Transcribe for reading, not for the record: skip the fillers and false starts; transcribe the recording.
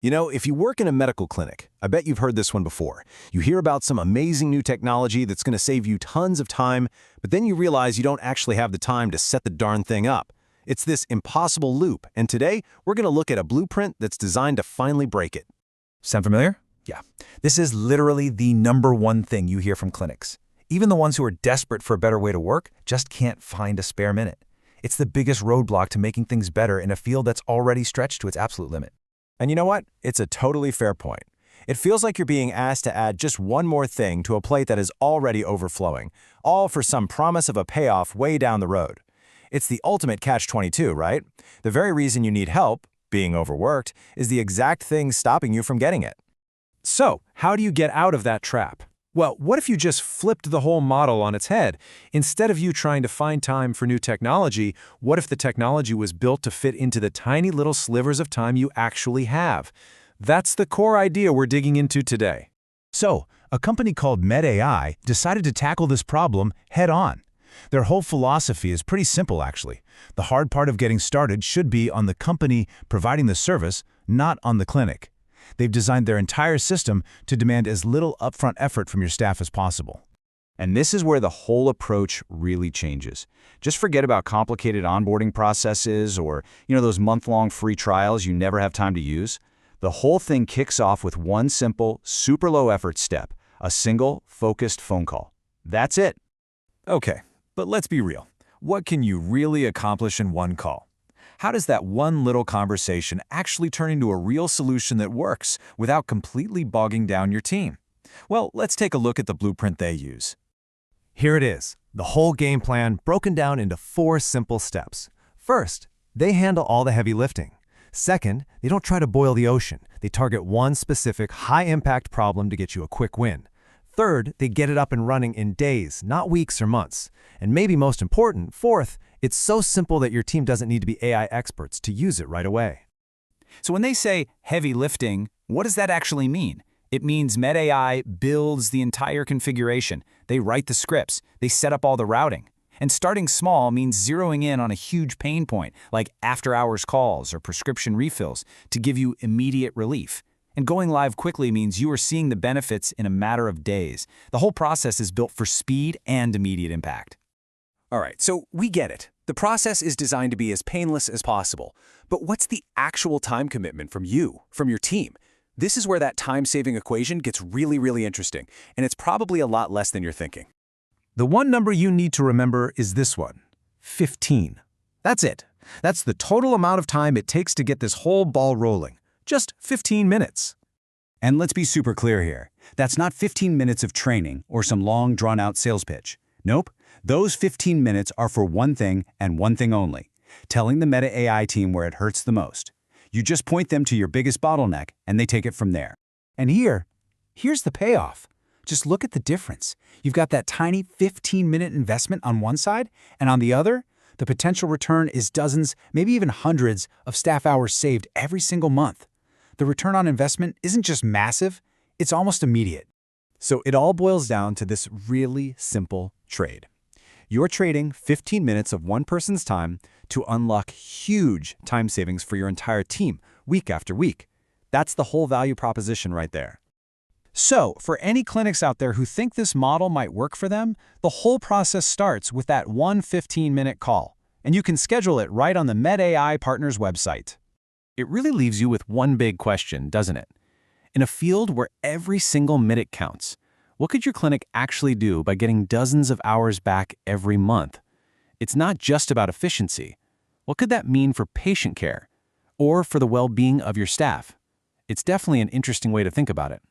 You know, if you work in a medical clinic, I bet you've heard this one before. You hear about some amazing new technology that's going to save you tons of time, but then you realize you don't actually have the time to set the darn thing up. It's this impossible loop, and today we're going to look at a blueprint that's designed to finally break it. Sound familiar? Yeah. This is literally the #1 thing you hear from clinics. Even the ones who are desperate for a better way to work just can't find a spare minute. It's the biggest roadblock to making things better in a field that's already stretched to its absolute limit. And you know what? It's a totally fair point. It feels like you're being asked to add just one more thing to a plate that is already overflowing, all for some promise of a payoff way down the road. It's the ultimate catch-22, right? The very reason you need help, being overworked, is the exact thing stopping you from getting it. So, how do you get out of that trap? Well, what if you just flipped the whole model on its head? Instead of you trying to find time for new technology, what if the technology was built to fit into the tiny little slivers of time you actually have? That's the core idea we're digging into today. So, a company called MedAI decided to tackle this problem head-on. Their whole philosophy is pretty simple, actually. The hard part of getting started should be on the company providing the service, not on the clinic. They've designed their entire system to demand as little upfront effort from your staff as possible. And this is where the whole approach really changes. Just forget about complicated onboarding processes or, those month-long free trials you never have time to use. The whole thing kicks off with one simple, super low-effort step, a single, focused phone call. That's it. Okay, but let's be real. What can you really accomplish in one call? How does that one little conversation actually turn into a real solution that works without completely bogging down your team? Well, let's take a look at the blueprint they use. Here it is, the whole game plan broken down into 4 simple steps. First, they handle all the heavy lifting. Second, they don't try to boil the ocean. They target one specific high-impact problem to get you a quick win. Third, they get it up and running in days, not weeks or months. And maybe most important, fourth, it's so simple that your team doesn't need to be AI experts to use it right away. So when they say heavy lifting, what does that actually mean? It means MedAI builds the entire configuration. They write the scripts. They set up all the routing. And starting small means zeroing in on a huge pain point, like after-hours calls or prescription refills, to give you immediate relief. And going live quickly means you are seeing the benefits in a matter of days. The whole process is built for speed and immediate impact. All right, so we get it. The process is designed to be as painless as possible. But what's the actual time commitment from you, from your team? This is where that time-saving equation gets really interesting, and it's probably a lot less than you're thinking. The one number you need to remember is this one: 15. That's it. That's the total amount of time it takes to get this whole ball rolling. Just 15 minutes. And let's be super clear here. That's not 15 minutes of training or some long, drawn-out sales pitch. Nope. Those 15 minutes are for one thing and one thing only: telling the MedAI team where it hurts the most. You just point them to your biggest bottleneck, and they take it from there. And here's the payoff. Just look at the difference. You've got that tiny 15-minute investment on one side, and on the other, the potential return is dozens, maybe even hundreds of staff hours saved every single month. The return on investment isn't just massive, it's almost immediate. So it all boils down to this really simple trade. You're trading 15 minutes of one person's time to unlock huge time savings for your entire team, week after week. That's the whole value proposition right there. So, for any clinics out there who think this model might work for them, the whole process starts with that one 15-minute call, and you can schedule it right on the MedAI Partners website. It really leaves you with one big question, doesn't it? In a field where every single minute counts, what could your clinic actually do by getting dozens of hours back every month? It's not just about efficiency. What could that mean for patient care or for the well-being of your staff? It's definitely an interesting way to think about it.